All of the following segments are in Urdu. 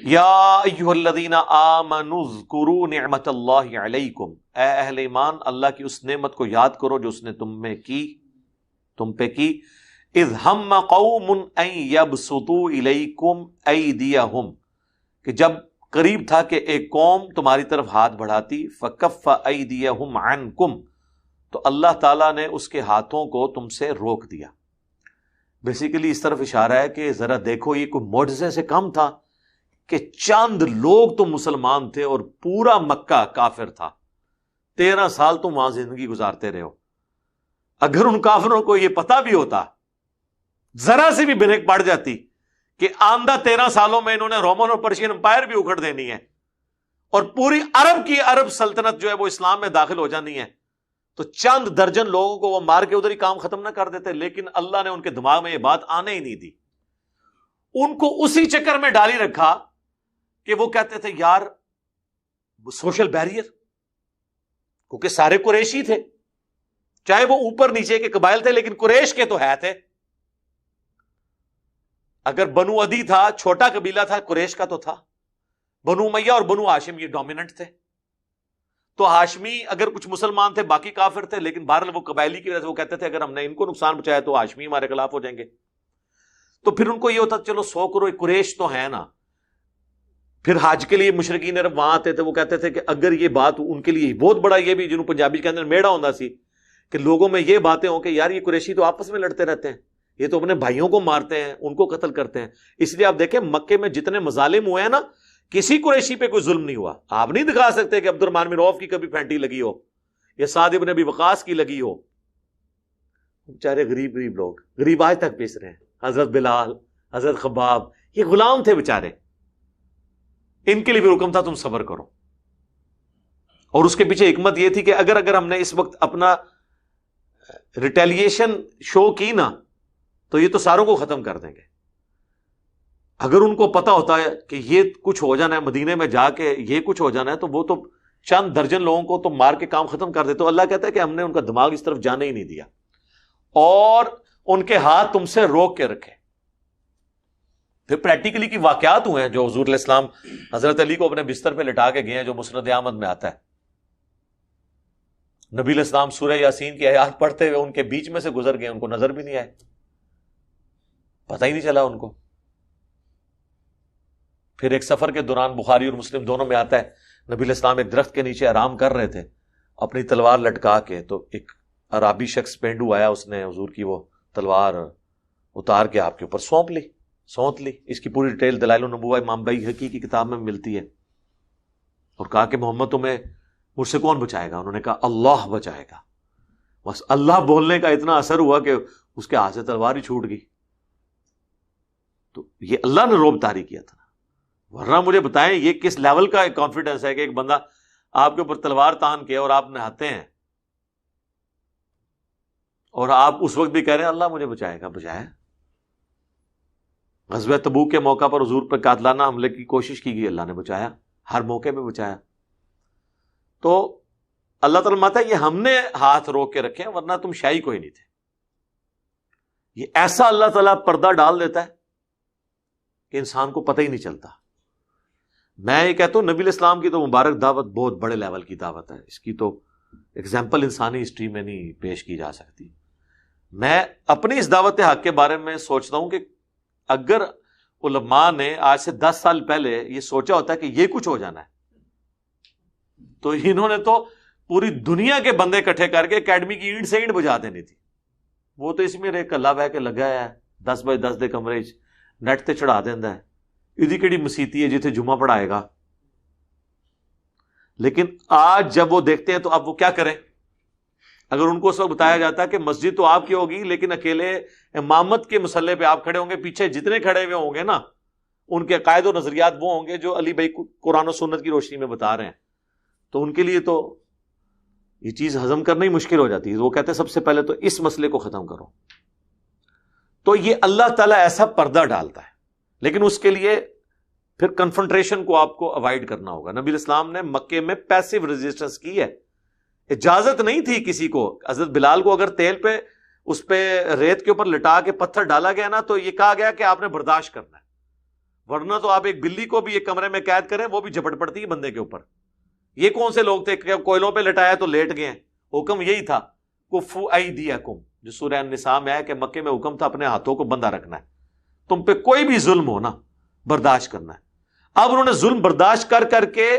یا ایھا الذین آمنوا اذکروا نعمت اللہ علیکم، اے اہل ایمان اللہ کی اس نعمت کو یاد کرو جو اس نے تم پہ کی، اذ ہم قوم ان یبسطوا الیکم ایدیہم، کہ جب قریب تھا کہ ایک قوم تمہاری طرف ہاتھ بڑھاتی، فکف ایدیہم عنکم، تو اللہ تعالیٰ نے اس کے ہاتھوں کو تم سے روک دیا۔ بیسیکلی اس طرف اشارہ ہے کہ ذرا دیکھو یہ کوئی معجزے سے کم تھا کہ چند لوگ تو مسلمان تھے اور پورا مکہ کافر تھا، 13 سال تم وہاں زندگی گزارتے رہے ہو۔ اگر ان کافروں کو یہ پتا بھی ہوتا، ذرا سی بھی بریک پڑ جاتی کہ آئندہ 13 سالوں میں انہوں نے رومن اور پرشین امپائر بھی اکھڑ دینی ہے اور پوری عرب سلطنت جو ہے وہ اسلام میں داخل ہو جانی ہے، تو چند درجن لوگوں کو وہ مار کے ادھر ہی کام ختم نہ کر دیتے۔ لیکن اللہ نے ان کے دماغ میں یہ بات آنے ہی نہیں دی، ان کو اسی چکر میں ڈالی رکھا کہ وہ کہتے تھے یار سوشل بیریئر، کیونکہ سارے قریشی تھے، چاہے وہ اوپر نیچے کے قبائل تھے لیکن قریش کے تو ہے تھے۔ اگر بنو عدی تھا، چھوٹا قبیلہ تھا، قریش کا تو تھا۔ بنو امیہ اور بنو ہاشم یہ ڈومیننٹ تھے، تو ہاشمی اگر کچھ مسلمان تھے باقی کافر تھے، لیکن بہرحال وہ قبائلی کی وجہ سے وہ کہتے تھے اگر ہم نے ان کو نقصان پہنچایا تو ہاشمی ہمارے خلاف ہو جائیں گے۔ تو پھر ان کو یہ ہوتا چلو 100 کروڑ قریش تو ہے نا۔ پھر حج کے لیے مشرکین عرب وہاں آتے تھے، وہ کہتے تھے کہ اگر یہ بات ان کے لیے بہت بڑا، یہ بھی جنہوں پنجابی کے اندر میڑا ہوتا سی کہ لوگوں میں یہ باتیں ہوں کہ یار یہ قریشی تو آپس میں لڑتے رہتے ہیں، یہ تو اپنے بھائیوں کو مارتے ہیں، ان کو قتل کرتے ہیں۔ اس لیے آپ دیکھیں مکے میں جتنے مظالم ہوئے ہیں نا، کسی قریشی پہ کوئی ظلم نہیں ہوا۔ آپ نہیں دکھا سکتے کہ عبد الرحمن بن عوف کی کبھی پھینٹی لگی ہو یا سعد بن ابی وقاص کی لگی ہو۔ بیچارے غریب لوگ، غریب آج تک پیس رہے ہیں۔ حضرت بلال، حضرت خباب، یہ غلام تھے بیچارے، ان کے لیے بھی حکم تھا تم صبر کرو۔ اور اس کے پیچھے حکمت یہ تھی کہ اگر ہم نے اس وقت اپنا ریٹیلیشن شو کی نا تو یہ تو ساروں کو ختم کر دیں گے۔ اگر ان کو پتا ہوتا ہے کہ یہ کچھ ہو جانا ہے، مدینے میں جا کے یہ کچھ ہو جانا ہے، تو وہ تو چند درجن لوگوں کو تو مار کے کام ختم کر دیتے۔ تو اللہ کہتا ہے کہ ہم نے ان کا دماغ اس طرف جانے ہی نہیں دیا اور ان کے ہاتھ تم سے روک کے رکھے۔ پھر پریکٹیکلی کی واقعات ہوئے ہیں جو حضور علیہ السلام حضرت علی کو اپنے بستر پہ لٹا کے گئے ہیں، جو مسند احمد میں آتا ہے۔ نبی علیہ السلام سورہ یاسین کی آیات پڑھتے ہوئے ان کے بیچ میں سے گزر گئے، ان کو نظر بھی نہیں آئے، پتہ ہی نہیں چلا ان کو۔ پھر ایک سفر کے دوران بخاری اور مسلم دونوں میں آتا ہے، نبی علیہ السلام ایک درخت کے نیچے آرام کر رہے تھے اپنی تلوار لٹکا کے، تو ایک عرابی شخص پینڈو آیا، اس نے حضور کی وہ تلوار اتار کے آپ کے اوپر سونت لی۔ اس کی پوری ڈیٹیل دلائل النبوہ امام بیہقی کی کتاب میں ملتی ہے۔ اور کہا کہ محمد تمہیں مجھ سے کون بچائے گا؟ انہوں نے کہا اللہ بچائے گا۔ بس اللہ بولنے کا اتنا اثر ہوا کہ اس کے ہاتھ سے تلوار ہی چھوٹ گئی۔ تو یہ اللہ نے روب طاری کیا تھا، ورنہ مجھے بتائیں یہ کس لیول کا ایک کانفیڈنس ہے کہ ایک بندہ آپ کے اوپر تلوار تان کے اور آپ نہاتے ہیں اور آپ اس وقت بھی کہہ رہے ہیں اللہ مجھے بچائے گا۔ بچایا۔ غزوہ تبوک کے موقع پر حضور پر قاتلانہ حملے کی کوشش کی گئی، اللہ نے بچایا، ہر موقع پہ بچایا۔ تو اللہ تعالیٰ ماتا ہے یہ ہم نے ہاتھ روک کے رکھے ہیں، ورنہ تم شاہی کوئی نہیں تھے۔ یہ ایسا اللہ تعالیٰ پردہ ڈال دیتا ہے کہ انسان کو پتہ ہی نہیں چلتا۔ میں یہ کہتا ہوں نبی علیہ السلام کی تو مبارک دعوت بہت بڑے لیول کی دعوت ہے، اس کی تو ایگزامپل انسانی ہسٹری میں نہیں پیش کی جا سکتی۔ میں اپنی اس دعوت حق کے بارے میں سوچتا ہوں کہ اگر علماء نے آج سے 10 سال پہلے یہ سوچا ہوتا ہے کہ یہ کچھ ہو جانا ہے، تو انہوں نے تو پوری دنیا کے بندے اکٹھے کر کے اکیڈمی کی اینٹ سے اینٹ بجا دینی تھی۔ وہ تو اس میں ایک اللہ بہ کے لگا ہے 10 بائی 10 دے کمرے نیٹ تے چڑھا دینا ہے، ادھی کیڑی مسیتی ہے جتنے جمعہ پڑھائے گا۔ لیکن آج جب وہ دیکھتے ہیں تو اب وہ کیا کریں؟ اگر ان کو اس وقت بتایا جاتا کہ مسجد تو آپ کی ہوگی لیکن اکیلے امامت کے مسلح پہ آپ کھڑے ہوں گے، پیچھے جتنے کھڑے ہوئے ہوں گے نا ان کے عقائد و نظریات وہ ہوں گے جو علی بھائی قرآن و سنت کی روشنی میں بتا رہے ہیں، تو ان کے لیے تو یہ چیز ہضم کرنا ہی مشکل ہو جاتی ہے۔ وہ کہتے ہیں سب سے پہلے تو اس مسئلے کو ختم کرو۔ تو یہ اللہ تعالیٰ ایسا پردہ ڈالتا ہے، لیکن اس کے لیے پھر کنفرنٹریشن کو آپ کو اوائڈ کرنا ہوگا۔ نبی علیہ السلام نے مکے میں پیسیو ریزسٹنس کی ہے، اجازت نہیں تھی کسی کو۔ حضرت بلال کو اگر تیل پہ اس پہ ریت کے اوپر لٹا کے پتھر ڈالا گیا نا تو یہ کہا گیا کہ آپ نے برداشت کرنا ہے، ورنہ تو آپ ایک بلی کو بھی ایک کمرے میں قید کریں وہ بھی جھپٹ پڑتی ہے بندے کے اوپر. یہ کون سے لوگ تھے کہ کوئلوں پہ لٹایا تو لیٹ گئے ہیں؟ حکم یہی تھا کفو ایدیکم، جو سورہ النساء میں ہے کہ مکے میں حکم تھا اپنے ہاتھوں کو بندہ رکھنا ہے، تم پہ کوئی بھی ظلم ہونا برداشت کرنا ہے. اب انہوں نے ظلم برداشت کر کر کے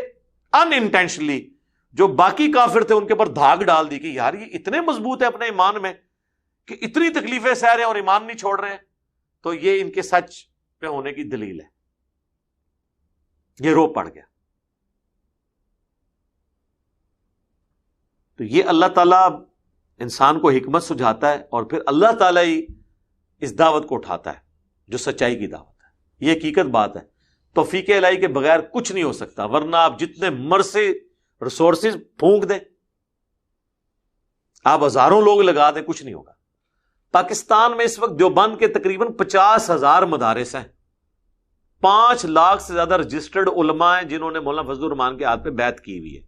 ان انٹینشنلی جو باقی کافر تھے ان کے اوپر دھاگ ڈال دی کہ یار یہ اتنے مضبوط ہے اپنے ایمان میں کہ اتنی تکلیفیں سہ رہے ہیں اور ایمان نہیں چھوڑ رہے ہیں، تو یہ ان کے سچ پہ ہونے کی دلیل ہے. یہ رو پڑ گیا. تو یہ اللہ تعالیٰ انسان کو حکمت سجھاتا ہے اور پھر اللہ تعالیٰ ہی اس دعوت کو اٹھاتا ہے جو سچائی کی دعوت ہے. یہ حقیقت بات ہے. توفیق الہی کے بغیر کچھ نہیں ہو سکتا، ورنہ آپ جتنے مرضی ریسورسز پھونک دیں، آپ ہزاروں لوگ لگا دیں، کچھ نہیں ہوگا. پاکستان میں اس وقت دیوبند کے تقریباً 50,000 مدارس ہیں، 5 لاکھ سے زیادہ رجسٹرڈ علماء ہیں جنہوں نے مولانا فضل الرحمان کے ہاتھ پہ بیعت کی ہوئی ہے.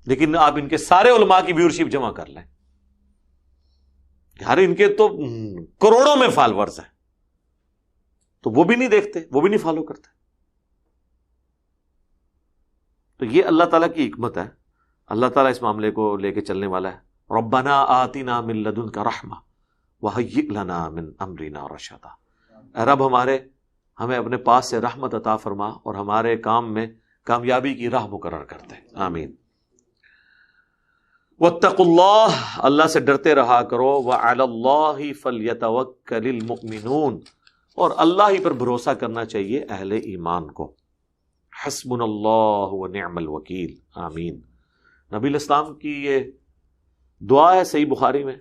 لیکن آپ ان کے سارے علماء کی ویورشپ جمع کر لیں، یار ان کے تو کروڑوں میں فالورز ہیں، تو وہ بھی نہیں دیکھتے، وہ بھی نہیں فالو کرتے. تو یہ اللہ تعالیٰ کی حکمت ہے. اللہ تعالیٰ اس معاملے کو لے کے چلنے والا ہے. ربنا آتنا من لدنک رحمہ وہیئ لنا من امرنا رشدا. اے رب ہمارے، ہمیں اپنے پاس سے رحمت عطا فرما اور ہمارے کام میں کامیابی کی راہ مقرر کرتے. آمین. واتقوا اللہ، اللہ سے ڈرتے رہا کرو. وعلی اللہ فلیتوکل المؤمنون، اور اللہ ہی پر بھروسہ کرنا چاہیے اہل ایمان کو. حسبنا اللہ ونعم الوکیل. آمین. نبی الاسلام کی یہ دعا ہے صحیح بخاری میں.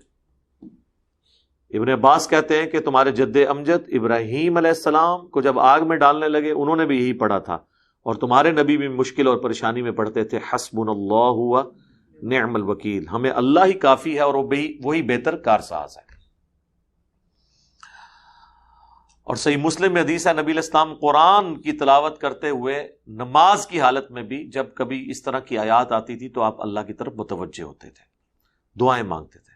ابن عباس کہتے ہیں کہ تمہارے جد امجد ابراہیم علیہ السلام کو جب آگ میں ڈالنے لگے انہوں نے بھی یہی پڑھا تھا، اور تمہارے نبی بھی مشکل اور پریشانی میں پڑھتے تھے حسبنا اللہ ونعم الوکیل. ہمیں اللہ ہی کافی ہے اور وہی بہتر کارساز ہے. اور صحیح مسلم میں حدیث ہے نبی علیہ السلام قرآن کی تلاوت کرتے ہوئے نماز کی حالت میں بھی جب کبھی اس طرح کی آیات آتی تھی تو آپ اللہ کی طرف متوجہ ہوتے تھے، دعائیں مانگتے تھے.